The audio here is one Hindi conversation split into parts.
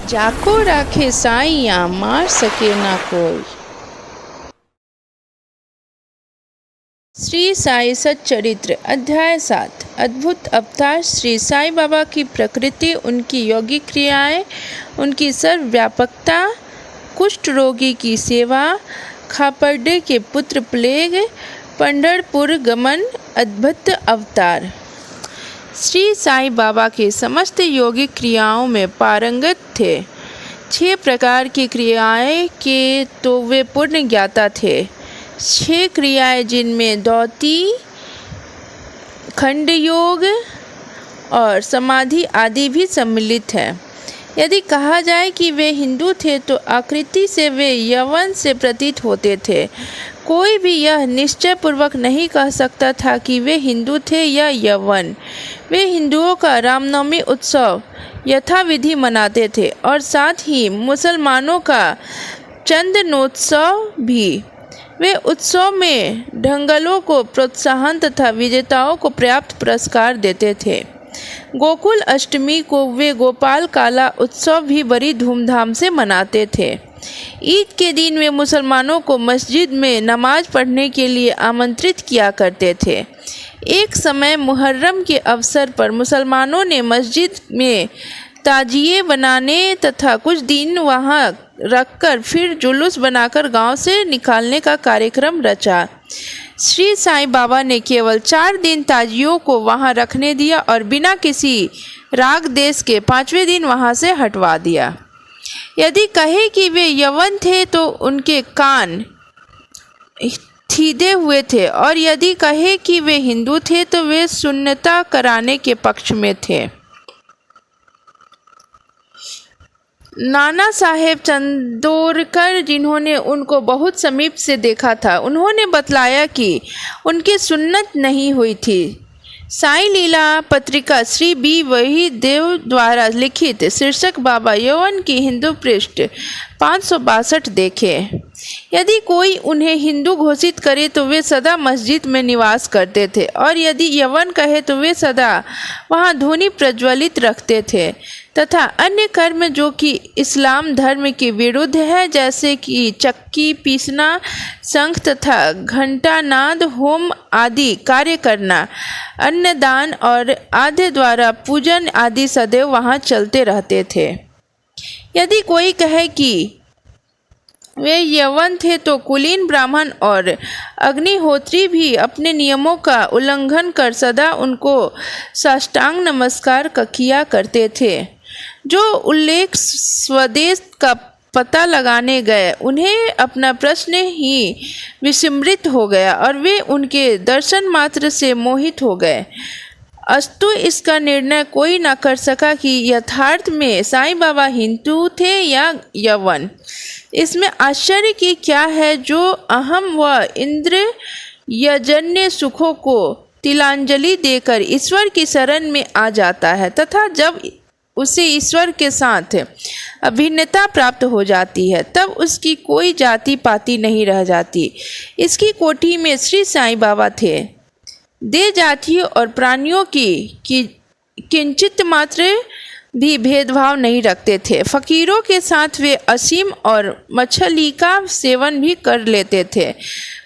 जाको राखे साईया मार सके ना कोई। श्री साई सच्चरित्र अध्याय 7। अद्भुत अवतार। श्री साई बाबा की प्रकृति, उनकी योगिक क्रियाएं, उनकी सर्वव्यापकता, कुष्ठ रोगी की सेवा, खापर्डे के पुत्र प्लेग, पंढरपुर गमन। अद्भुत अवतार। श्री साई बाबा के समस्त योगिक क्रियाओं में पारंगत थे। 6 प्रकार की क्रियाएं के तो वे पूर्ण ज्ञाता थे। 6 क्रियाएं जिनमें दौती, खंड योग और समाधि आदि भी सम्मिलित है। यदि कहा जाए कि वे हिंदू थे तो आकृति से वे यवन से प्रतीत होते थे। कोई भी यह निश्चय पूर्वक नहीं कह सकता था कि वे हिंदू थे या यवन। वे हिंदुओं का रामनवमी उत्सव यथाविधि मनाते थे और साथ ही मुसलमानों का चंदनोत्सव भी। वे उत्सव में ढंगलों को प्रोत्साहन तथा विजेताओं को पर्याप्त पुरस्कार देते थे। गोकुल अष्टमी को वे गोपाल काला उत्सव भी बड़ी धूमधाम से मनाते थे। ईद के दिन वे मुसलमानों को मस्जिद में नमाज पढ़ने के लिए आमंत्रित किया करते थे। एक समय मुहर्रम के अवसर पर मुसलमानों ने मस्जिद में ताजिए बनाने तथा कुछ दिन वहां रखकर फिर जुलूस बनाकर गांव से निकालने का कार्यक्रम रचा। श्री साईं बाबा ने केवल 4 दिन ताजियों को वहां रखने दिया और बिना किसी राग देश के 5वें दिन वहां से हटवा दिया। यदि कहे कि वे यवन थे तो उनके कान सीधे हुए थे, और यदि कहे कि वे हिंदू थे तो वे सुन्नता कराने के पक्ष में थे। नाना साहेब चंदोरकर, जिन्होंने उनको बहुत समीप से देखा था, उन्होंने बतलाया कि उनकी सुन्नत नहीं हुई थी। साई लीला पत्रिका श्री बी वही देव द्वारा लिखित शीर्षक बाबा यवन की हिंदू पृष्ठ 562 देखें। यदि कोई उन्हें हिंदू घोषित करे तो वे सदा मस्जिद में निवास करते थे, और यदि यवन कहे तो वे सदा वहां धूनी प्रज्वलित रखते थे तथा अन्य कर्म जो कि इस्लाम धर्म के विरुद्ध है, जैसे कि चक्की पीसना, शंख तथा घंटानाद, होम आदि कार्य करना, अन्नदान और आदि द्वारा पूजन आदि सदैव वहां चलते रहते थे। यदि कोई कहे कि वे यवन थे तो कुलीन ब्राह्मण और अग्निहोत्री भी अपने नियमों का उल्लंघन कर सदा उनको साष्टांग नमस्कार किया करते थे। जो उल्लेख स्वदेश का पता लगाने गए, उन्हें अपना प्रश्न ही विस्मृत हो गया और वे उनके दर्शन मात्र से मोहित हो गए। अस्तु इसका निर्णय कोई न कर सका कि यथार्थ में साईं बाबा हिंदू थे या यवन। इसमें आश्चर्य की क्या है जो अहम व इंद्र यजन्य सुखों को तिलांजलि देकर ईश्वर की शरण में आ जाता है तथा जब उसे ईश्वर के साथ अभिन्नता प्राप्त हो जाती है तब उसकी कोई जाति पाति नहीं रह जाती। इसकी कोठी में श्री साईं बाबा थे। दे जातियों और प्राणियों की किंचित मात्र भी भेदभाव नहीं रखते थे। फकीरों के साथ वे असीम और मछली का सेवन भी कर लेते थे।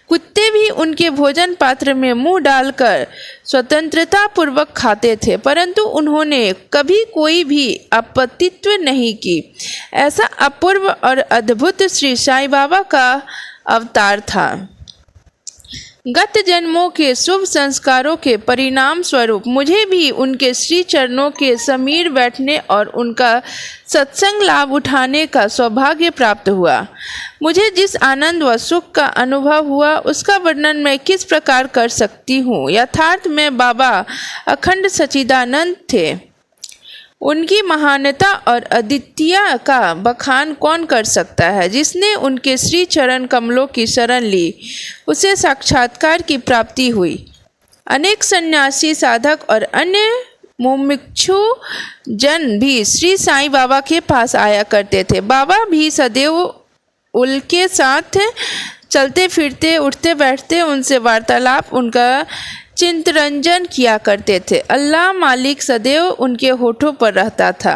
कुत्ते भी उनके भोजन पात्र में मुंह डालकर स्वतंत्रता पूर्वक खाते थे, परंतु उन्होंने कभी कोई भी आपत्तित्व नहीं की। ऐसा अपूर्व और अद्भुत श्री साईं बाबा का अवतार था। गत जन्मों के शुभ संस्कारों के परिणाम स्वरूप मुझे भी उनके श्री चरणों के समीर बैठने और उनका सत्संग लाभ उठाने का सौभाग्य प्राप्त हुआ। मुझे जिस आनंद व सुख का अनुभव हुआ उसका वर्णन मैं किस प्रकार कर सकती हूँ। यथार्थ में बाबा अखंड सच्चिदानंद थे। उनकी महानता और अद्वितीयता का बखान कौन कर सकता है। जिसने उनके श्री चरण कमलों की शरण ली उसे साक्षात्कार की प्राप्ति हुई। अनेक सन्यासी, साधक और अन्य मुमुक्षु जन भी श्री साईं बाबा के पास आया करते थे। बाबा भी सदैव उनके साथ चलते फिरते, उठते बैठते, उनसे वार्तालाप, उनका चिंतरंजन किया करते थे। अल्लाह मालिक सदैव उनके होठों पर रहता था।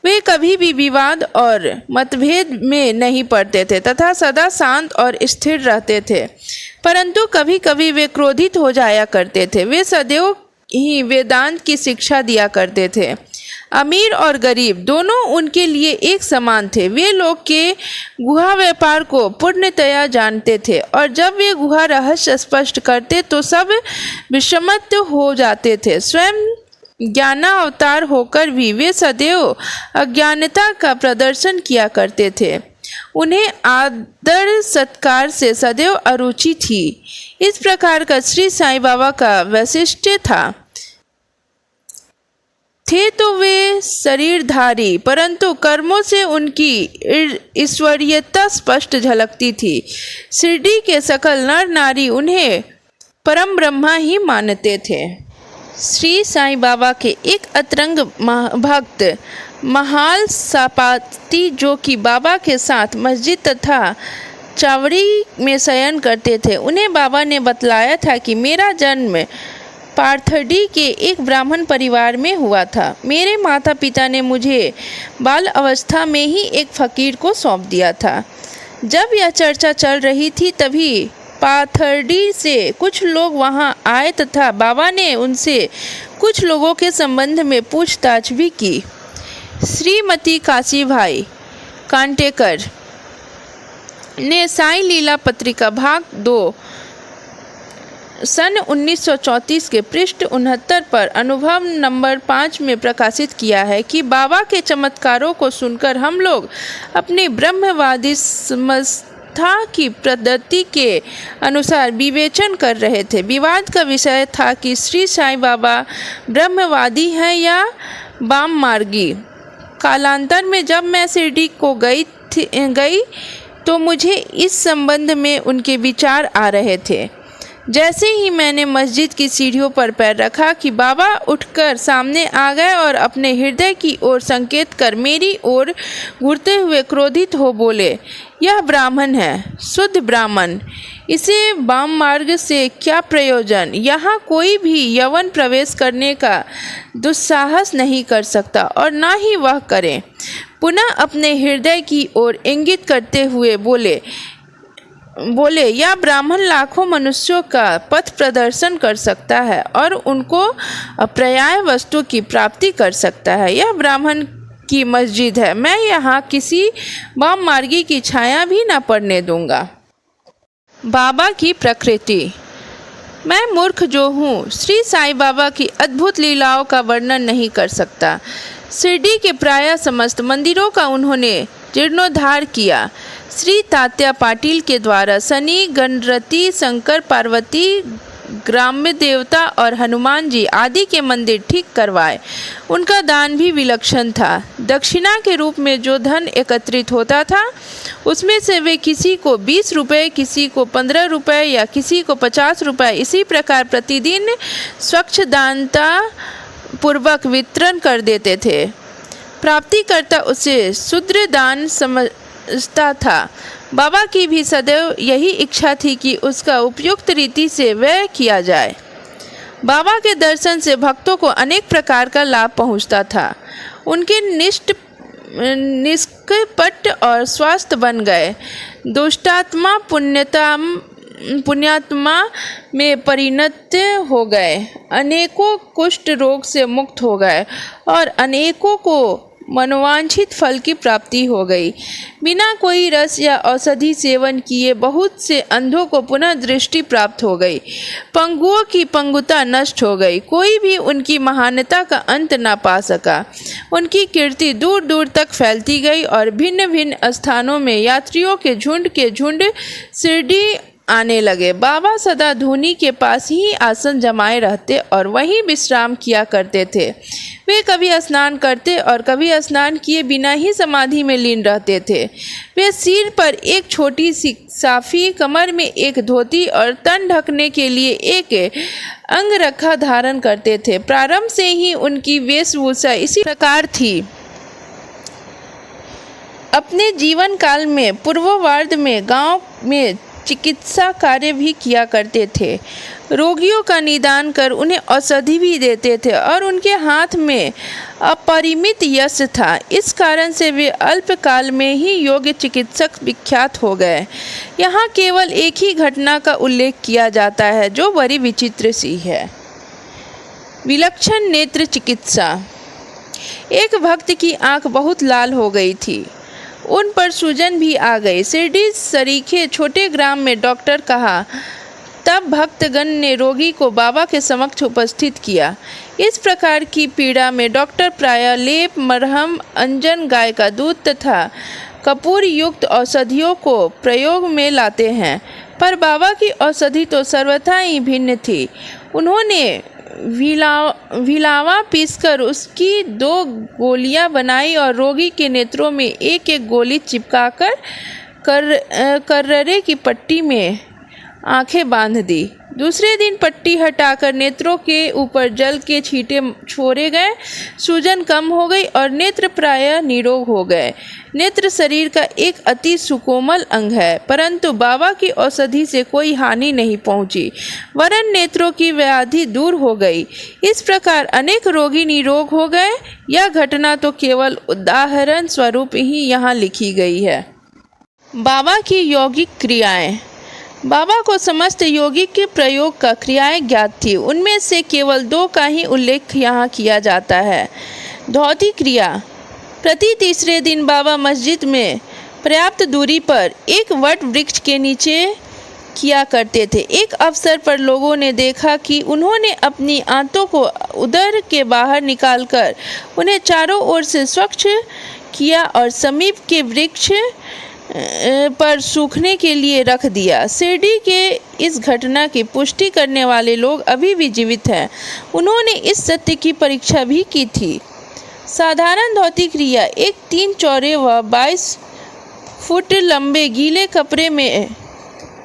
वे कभी भी विवाद और मतभेद में नहीं पड़ते थे तथा सदा शांत और स्थिर रहते थे, परंतु कभी कभी वे क्रोधित हो जाया करते थे। वे सदैव ही वेदांत की शिक्षा दिया करते थे। अमीर और गरीब दोनों उनके लिए एक समान थे। वे लोग के गुहा व्यापार को पूर्णतया जानते थे और जब वे गुहा रहस्य स्पष्ट करते तो सब विस्मित हो जाते थे। स्वयं ज्ञानावतार होकर भी वे सदैव अज्ञानता का प्रदर्शन किया करते थे। उन्हें आदर सत्कार से सदैव अरुचि थी। इस प्रकार का श्री साईं बाबा का वैशिष्ट्य था। थे तो वे शरीरधारी, परंतु कर्मों से उनकी ईश्वरीयता स्पष्ट झलकती थी। शिरडी के सकल नर नारी उन्हें परम ब्रह्मा ही मानते थे। श्री साईं बाबा के एक अतरंग भक्त महाल सापाती, जो कि बाबा के साथ मस्जिद तथा चावड़ी में शयन करते थे, उन्हें बाबा ने बतलाया था कि मेरा जन्म पार्थडी के एक ब्राह्मण परिवार में हुआ था। मेरे माता पिता ने मुझे बाल अवस्था में ही एक फकीर को सौंप दिया था। जब यह चर्चा चल रही थी तभी पाथर्डी से कुछ लोग वहां आए तथा बाबा ने उनसे कुछ लोगों के संबंध में पूछताछ भी की। श्रीमती काशीभाई कांटेकर ने साईं लीला पत्रिका भाग 2 सन 1934 के पृष्ठ 69 पर अनुभव नंबर 5 में प्रकाशित किया है कि बाबा के चमत्कारों को सुनकर हम लोग अपनी ब्रह्मवादी समझता की पद्धति के अनुसार विवेचन कर रहे थे। विवाद का विषय था कि श्री साईं बाबा ब्रह्मवादी हैं या वाम मार्गी। कालांतर में जब मैं शिरडी को गई तो मुझे इस संबंध में उनके विचार आ रहे थे। जैसे ही मैंने मस्जिद की सीढ़ियों पर पैर रखा कि बाबा उठकर सामने आ गए और अपने हृदय की ओर संकेत कर मेरी ओर घूरते हुए क्रोधित हो बोले, यह ब्राह्मण है, शुद्ध ब्राह्मण, इसे वाम मार्ग से क्या प्रयोजन। यहाँ कोई भी यवन प्रवेश करने का दुस्साहस नहीं कर सकता और ना ही वह करे। पुनः अपने हृदय की ओर इंगित करते हुए बोले, यह ब्राह्मण लाखों मनुष्यों का पथ प्रदर्शन कर सकता है और उनको अपर्याय वस्तु की प्राप्ति कर सकता है। यह ब्राह्मण की मस्जिद है, मैं यहाँ किसी वाम मार्गी की छाया भी न पड़ने दूंगा। बाबा की प्रकृति। मैं मूर्ख जो हूँ श्री साईं बाबा की अद्भुत लीलाओं का वर्णन नहीं कर सकता। शिरडी के प्रायः समस्त मंदिरों का उन्होंने जीर्णोद्धार किया। श्री तात्या पाटिल के द्वारा शनि, गणपति, शंकर, पार्वती, ग्राम्य देवता और हनुमान जी आदि के मंदिर ठीक करवाए। उनका दान भी विलक्षण था। दक्षिणा के रूप में जो धन एकत्रित होता था उसमें से वे किसी को 20 रुपये, किसी को 15 रुपये या किसी को 50 रुपये इसी प्रकार प्रतिदिन स्वच्छ दानता पूर्वक वितरण कर देते थे। प्राप्तिकर्ता उसे शुद्र दान समझता था। बाबा की भी सदैव यही इच्छा थी कि उसका उपयुक्त रीति से व्यय किया जाए। बाबा के दर्शन से भक्तों को अनेक प्रकार का लाभ पहुंचता था। उनके निष्कपट और स्वस्थ बन गए। दुष्टात्मा पुण्यात्मा में परिणत हो गए। अनेकों कुष्ठ रोग से मुक्त हो गए और अनेकों को मनोवांछित फल की प्राप्ति हो गई। बिना कोई रस या औषधि सेवन किए बहुत से अंधों को पुनः दृष्टि प्राप्त हो गई। पंगुओं की पंगुता नष्ट हो गई। कोई भी उनकी महानता का अंत ना पा सका। उनकी कीर्ति दूर दूर तक फैलती गई और भिन्न भिन्न स्थानों में यात्रियों के झुंड शिरडी आने लगे। बाबा सदा धूनी के पास ही आसन जमाए रहते और वहीं विश्राम किया करते थे। वे कभी स्नान करते और कभी स्नान किए बिना ही समाधि में लीन रहते थे। वे सिर पर एक छोटी सी साफी, कमर में एक धोती और तन ढकने के लिए एक अंगरखा धारण करते थे। प्रारंभ से ही उनकी वेशभूषा इसी प्रकार थी। अपने जीवन काल में पूर्ववार्ध में गांव में चिकित्सा कार्य भी किया करते थे। रोगियों का निदान कर उन्हें औषधि भी देते थे और उनके हाथ में अपरिमित यश था। इस कारण से वे अल्पकाल में ही योग्य चिकित्सक विख्यात हो गए। यहाँ केवल एक ही घटना का उल्लेख किया जाता है जो बड़ी विचित्र सी है। विलक्षण नेत्र चिकित्सा। एक भक्त की आंख बहुत लाल हो गई थी। उन पर सूजन भी आ गई। शिरडी सरीखे छोटे ग्राम में डॉक्टर कहा। तब भक्तगण ने रोगी को बाबा के समक्ष उपस्थित किया। इस प्रकार की पीड़ा में डॉक्टर प्रायः लेप, मरहम, अंजन, गाय का दूध तथा कपूर युक्त औषधियों को प्रयोग में लाते हैं, पर बाबा की औषधि तो सर्वथा ही भिन्न थी। उन्होंने विलावा पीसकर उसकी 2 गोलियां बनाई और रोगी के नेत्रों में एक एक गोली चिपकाकर कर्ररे की पट्टी में आंखें बांध दी। दूसरे दिन पट्टी हटाकर नेत्रों के ऊपर जल के छींटे छोड़े गए। सूजन कम हो गई और नेत्र प्रायः निरोग हो गए। नेत्र शरीर का एक अति सुकोमल अंग है, परंतु बाबा की औषधि से कोई हानि नहीं पहुंची, वरन नेत्रों की व्याधि दूर हो गई। इस प्रकार अनेक रोगी निरोग हो गए। यह घटना तो केवल उदाहरण स्वरूप ही यहाँ लिखी गई है। बाबा की यौगिक क्रियाएं। बाबा को समस्त यौगिक प्रयोग का क्रियाएं ज्ञात थी। उनमें से केवल 2 का ही उल्लेख यहाँ किया जाता है। धौती क्रिया। प्रति तीसरे दिन बाबा मस्जिद में पर्याप्त दूरी पर एक वट वृक्ष के नीचे किया करते थे। एक अवसर पर लोगों ने देखा कि उन्होंने अपनी आंतों को उदर के बाहर निकालकर उन्हें चारों ओर से स्वच्छ किया और समीप के वृक्ष पर सूखने के लिए रख दिया। शिरडी के इस घटना की पुष्टि करने वाले लोग अभी भी जीवित हैं। उन्होंने इस सत्य की परीक्षा भी की थी। साधारण धौती क्रिया एक 3 चौड़े व 22 फुट लंबे गीले कपड़े में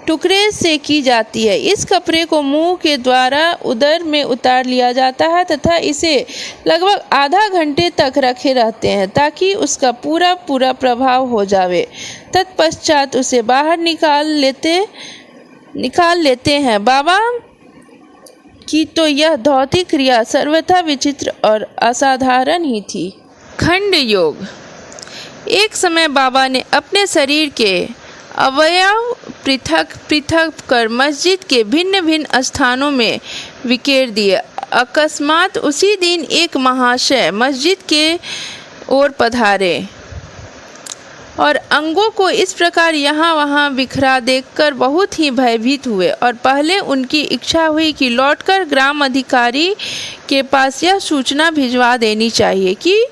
टुकड़े से की जाती है। इस कपड़े को मुंह के द्वारा उदर में उतार लिया जाता है तथा इसे लगभग आधा घंटे तक रखे रहते हैं ताकि उसका पूरा प्रभाव हो जावे। तत्पश्चात उसे बाहर निकाल लेते हैं। बाबा की तो यह धौती क्रिया सर्वथा विचित्र और असाधारण ही थी। खंड योग। एक समय बाबा ने अपने शरीर के अवयव पृथक कर मस्जिद के भिन्न भिन्न स्थानों में बिखेर दिए। अकस्मात उसी दिन एक महाशय मस्जिद के ओर पधारे और अंगों को इस प्रकार यहाँ वहाँ बिखरा देखकर बहुत ही भयभीत हुए और पहले उनकी इच्छा हुई कि लौटकर ग्राम अधिकारी के पास यह सूचना भिजवा देनी चाहिए कि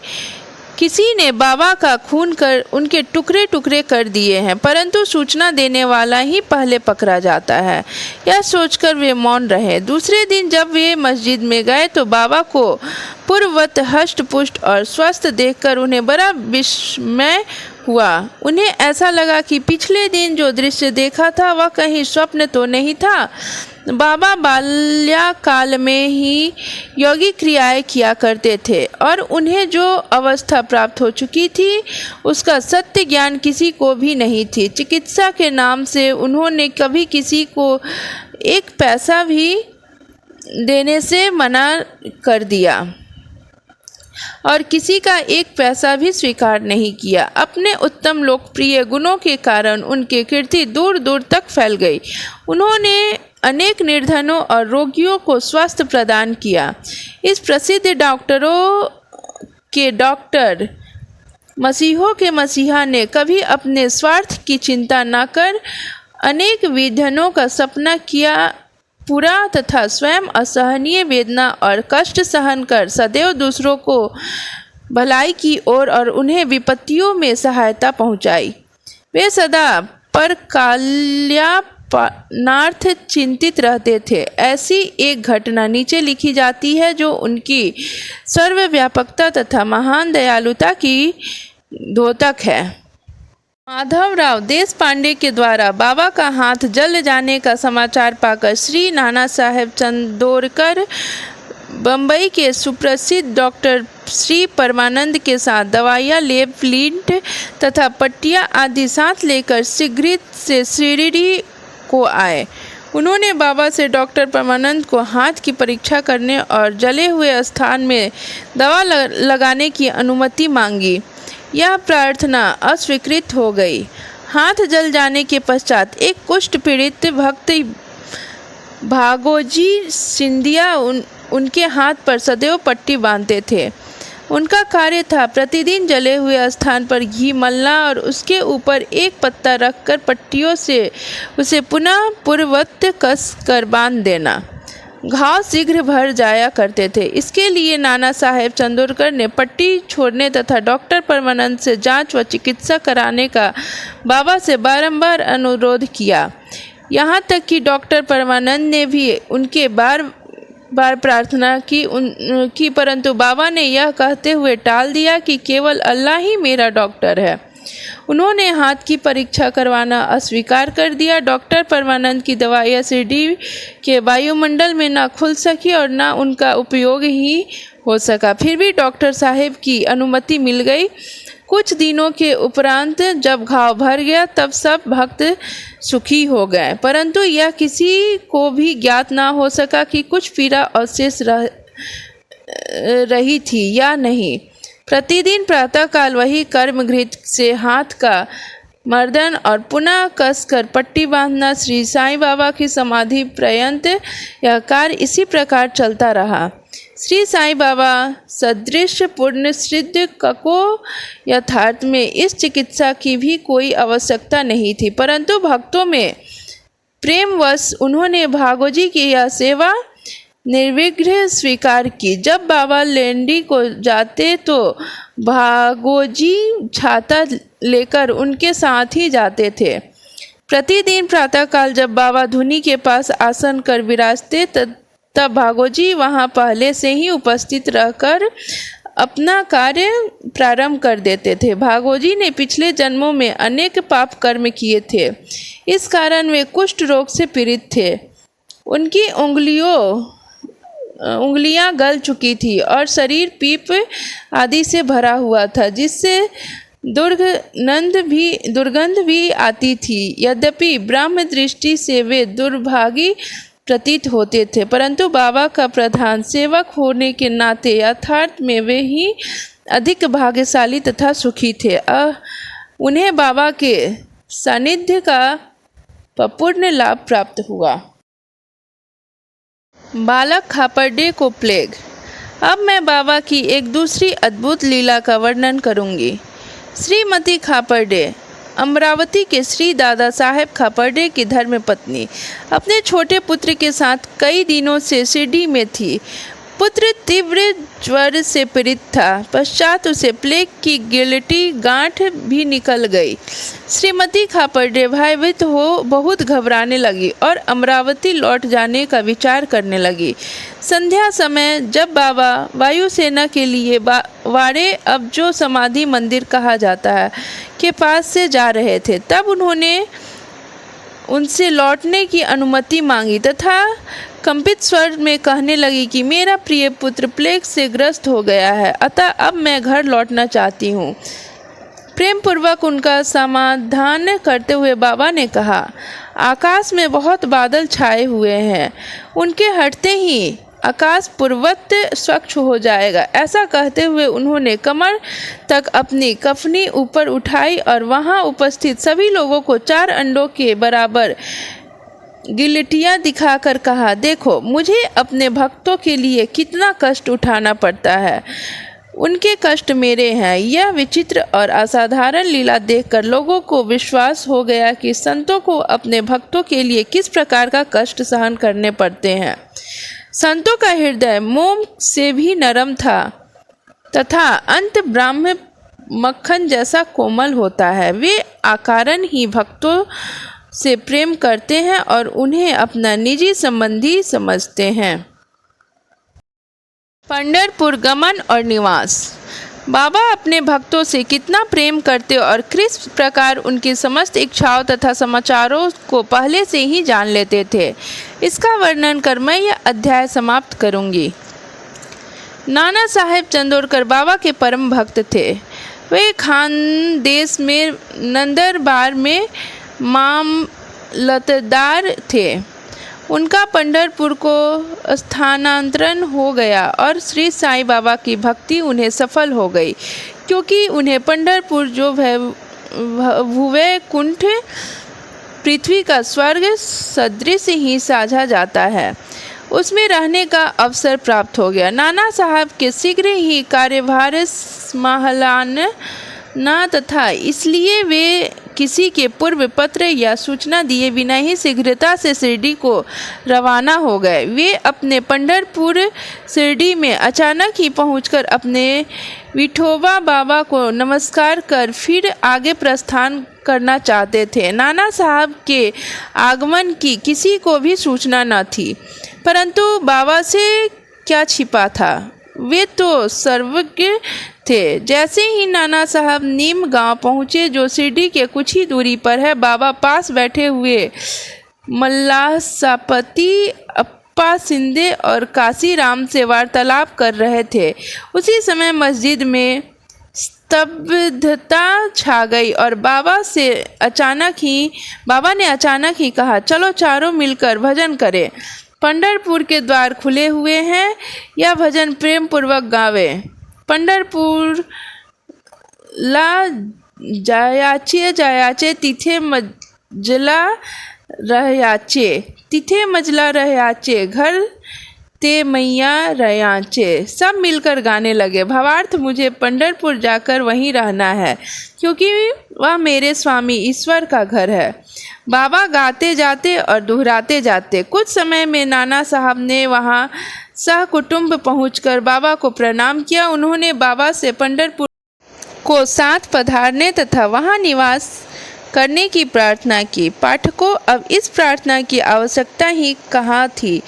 किसी ने बाबा का खून कर उनके टुकड़े टुकड़े कर दिए हैं, परंतु सूचना देने वाला ही पहले पकड़ा जाता है। यह सोचकर वे मौन रहे। दूसरे दिन जब वे मस्जिद में गए तो बाबा को पूर्ववत हष्ट पुष्ट और स्वस्थ देखकर उन्हें बड़ा विस्मय हुआ। उन्हें ऐसा लगा कि पिछले दिन जो दृश्य देखा था वह कहीं स्वप्न तो नहीं था। बाबा बाल्यकाल में ही योगिक क्रियाएं किया करते थे और उन्हें जो अवस्था प्राप्त हो चुकी थी उसका सत्य ज्ञान किसी को भी नहीं थी। चिकित्सा के नाम से उन्होंने कभी किसी को 1 पैसा भी देने से मना कर दिया और किसी का 1 पैसा भी स्वीकार नहीं किया। अपने उत्तम लोकप्रिय गुणों के कारण उनकी कीर्ति दूर दूर तक फैल गई। उन्होंने अनेक निर्धनों और रोगियों को स्वास्थ्य प्रदान किया। इस प्रसिद्ध डॉक्टरों के डॉक्टर मसीहों के मसीहा ने कभी अपने स्वार्थ की चिंता न कर अनेक विधनों का सपना किया पूरा तथा स्वयं असहनीय वेदना और कष्ट सहन कर सदैव दूसरों को भलाई की ओर और उन्हें विपत्तियों में सहायता पहुंचाई। वे सदा परकल्याणार्थ चिंतित रहते थे। ऐसी एक घटना नीचे लिखी जाती है जो उनकी सर्वव्यापकता तथा महान दयालुता की द्योतक है। माधवराव देशपांडे के द्वारा बाबा का हाथ जल जाने का समाचार पाकर श्री नाना साहेब चंदोरकर बम्बई के सुप्रसिद्ध डॉक्टर श्री परमानंद के साथ दवाइयाँ, लेप, लिंट तथा पट्टियाँ आदि साथ लेकर शीघ्र से शिरडी को आए। उन्होंने बाबा से डॉक्टर परमानंद को हाथ की परीक्षा करने और जले हुए स्थान में दवा लगाने की अनुमति मांगी। यह प्रार्थना अस्वीकृत हो गई। हाथ जल जाने के पश्चात एक कुष्ठ पीड़ित भक्त भागोजी सिंधिया उनके हाथ पर सदैव पट्टी बांधते थे। उनका कार्य था प्रतिदिन जले हुए स्थान पर घी मलना और उसके ऊपर एक पत्ता रखकर पट्टियों से उसे पुनः पूर्ववत कस कर बांध देना। घाव शीघ्र भर जाया करते थे। इसके लिए नाना साहेब चंदोरकर ने पट्टी छोड़ने तथा डॉक्टर परमानंद से जांच व चिकित्सा कराने का बाबा से बारंबार अनुरोध किया। यहाँ तक कि डॉक्टर परमानंद ने भी उनके बार प्रार्थना की, परंतु बाबा ने यह कहते हुए टाल दिया कि केवल अल्लाह ही मेरा डॉक्टर है। उन्होंने हाथ की परीक्षा करवाना अस्वीकार कर दिया। डॉक्टर परमानंद की दवाइयाँ शिरडी के वायुमंडल में न खुल सकी और न उनका उपयोग ही हो सका। फिर भी डॉक्टर साहब की अनुमति मिल गई। कुछ दिनों के उपरांत जब घाव भर गया तब सब भक्त सुखी हो गए, परंतु यह किसी को भी ज्ञात ना हो सका कि कुछ पीड़ा अवशेष रही थी या नहीं। प्रतिदिन प्रातःकाल वही कर्मघृत से हाथ का मर्दन और पुनः कसकर पट्टी बांधना, श्री साईं बाबा की समाधि पर्यंत यह कार्य इसी प्रकार चलता रहा। श्री साईं बाबा सदृश पूर्ण सिद्ध को यथार्थ में इस चिकित्सा की भी कोई आवश्यकता नहीं थी, परंतु भक्तों में प्रेमवश उन्होंने भागोजी की यह सेवा निर्विघ्न स्वीकार की। जब बाबा लेंडी को जाते तो भागोजी छाता लेकर उनके साथ ही जाते थे। प्रतिदिन प्रातःकाल जब बाबा धुनी के पास आसन कर विराजते तब भागोजी वहाँ पहले से ही उपस्थित रहकर अपना कार्य प्रारंभ कर देते थे। भागोजी ने पिछले जन्मों में अनेक पाप कर्म किए थे, इस कारण वे कुष्ठ रोग से पीड़ित थे। उनकी उंगलियां गल चुकी थी और शरीर पीप आदि से भरा हुआ था, जिससे दुर्गंध भी आती थी। यद्यपि ब्रह्म दृष्टि से वे दुर्भागी प्रतीत होते थे, परंतु बाबा का प्रधान सेवक होने के नाते यथार्थ में वे ही अधिक भाग्यशाली तथा सुखी थे। उन्हें बाबा के सानिध्य का पूर्ण लाभ प्राप्त हुआ। बालक खापर्डे को प्लेग। अब मैं बाबा की एक दूसरी अद्भुत लीला का वर्णन करूंगी। श्रीमती खापर्डे अमरावती के श्री दादा साहेब खापर्डे की धर्मपत्नी अपने छोटे पुत्र के साथ कई दिनों से शिरडी में थी। पुत्र तीव्र ज्वर से पीड़ित था। पश्चात उसे प्लेग की गिल्टी गांठ भी निकल गई। श्रीमती खापर्डे भयभीत हो बहुत घबराने लगी और अमरावती लौट जाने का विचार करने लगी। संध्या समय जब बाबा वायुसेना के लिए वाड़े, अब जो समाधि मंदिर कहा जाता है, के पास से जा रहे थे, तब उन्होंने उनसे लौटने की अनुमति मांगी तथा कंपित स्वर में कहने लगी कि मेरा प्रिय पुत्र प्लेग से ग्रस्त हो गया है, अतः अब मैं घर लौटना चाहती हूँ। प्रेम पूर्वक उनका समाधान करते हुए बाबा ने कहा, आकाश में बहुत बादल छाए हुए हैं, उनके हटते ही आकाश पूर्वत स्वच्छ हो जाएगा। ऐसा कहते हुए उन्होंने कमर तक अपनी कफनी ऊपर उठाई और वहां उपस्थित सभी लोगों को 4 अंडों के बराबर गिलटियां दिखाकर कहा, देखो मुझे अपने भक्तों के लिए कितना कष्ट उठाना पड़ता है, उनके कष्ट मेरे हैं। यह विचित्र और असाधारण लीला देखकर लोगों को विश्वास हो गया कि संतों को अपने भक्तों के लिए किस प्रकार का कष्ट सहन करने पड़ते हैं। संतों का हृदय मोम से भी नरम था तथा अंत ब्राह्म मक्खन जैसा कोमल होता है। वे अकारण ही भक्तों से प्रेम करते हैं और उन्हें अपना निजी संबंधी समझते हैं। पंढरपुर गमन और निवास। बाबा अपने भक्तों से कितना प्रेम करते और किस प्रकार उनकी समस्त इच्छाओं तथा समाचारों को पहले से ही जान लेते थे, इसका वर्णन कर मैं यह अध्याय समाप्त करूंगी। नाना साहेब चंदोरकर बाबा के परम भक्त थे। वे खानदेश में नंदरबार में लतदार थे। उनका पंढरपुर को स्थानांतरण हो गया और श्री साईं बाबा की भक्ति उन्हें सफल हो गई, क्योंकि उन्हें पंढरपुर जो भुवैकुंठ पृथ्वी का स्वर्ग सदृश ही साझा जाता है, उसमें रहने का अवसर प्राप्त हो गया। नाना साहब के शीघ्र ही कार्यभार संभालना तथा इसलिए वे किसी के पूर्व पत्र या सूचना दिए बिना ही शीघ्रता से शिरडी को रवाना हो गए। वे अपने पंढरपुर शिरडी में अचानक ही पहुंचकर अपने विठोबा बाबा को नमस्कार कर फिर आगे प्रस्थान करना चाहते थे। नाना साहब के आगमन की किसी को भी सूचना न थी, परंतु बाबा से क्या छिपा था, वे तो सर्वज्ञ थे। जैसे ही नाना साहब नीम गांव पहुँचे, जो शिरडी के कुछ ही दूरी पर है, बाबा पास बैठे हुए मल्लाह सापति, अप्पा सिंधे और काशी राम से वार्तालाप कर रहे थे। उसी समय मस्जिद में स्तब्धता छा गई और बाबा ने अचानक ही कहा, चलो चारों मिलकर भजन करें। पंढरपुर के द्वार खुले हुए हैं, यह भजन प्रेम पूर्वक गावें। पंढरपुर ला जायाचे जायाचे तिथे मजला रह्याचे घर ते मैया रयाचे। सब मिलकर गाने लगे। भावार्थ, मुझे पंढरपुर जाकर वहीं रहना है, क्योंकि वह मेरे स्वामी ईश्वर का घर है। बाबा गाते जाते और दोहराते जाते। कुछ समय में नाना साहब ने वहां सहकुटुंब पहुंचकर बाबा को प्रणाम किया। उन्होंने बाबा से पंढरपुर को साथ पधारने तथा वहां निवास करने की प्रार्थना की। पाठकों, अब इस प्रार्थना की आवश्यकता ही कहाँ थी।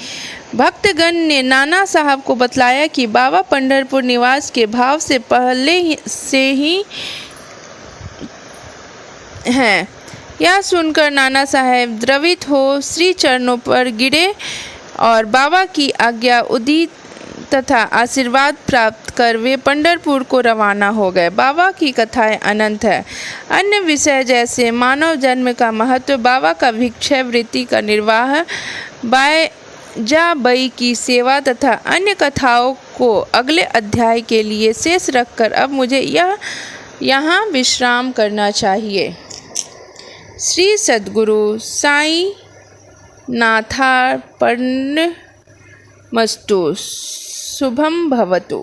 भक्तगण ने नाना साहब को बतलाया कि बाबा पंढरपुर निवास के भाव से पहले से ही हैं। यह सुनकर नाना साहब द्रवित हो श्री चरणों पर गिरे और बाबा की आज्ञा उदी तथा आशीर्वाद प्राप्त कर वे पंढरपुर को रवाना हो गए। बाबा की कथाएं अनंत है। अन्य विषय जैसे मानव जन्म का महत्व, बाबा का भिक्षा वृत्ति का निर्वाह, बाई की सेवा तथा अन्य कथाओं को अगले अध्याय के लिए शेष रखकर अब मुझे यहाँ विश्राम करना चाहिए। श्री सद्गुरु साईं नाथार्पणमस्तु। शुभम भवतु।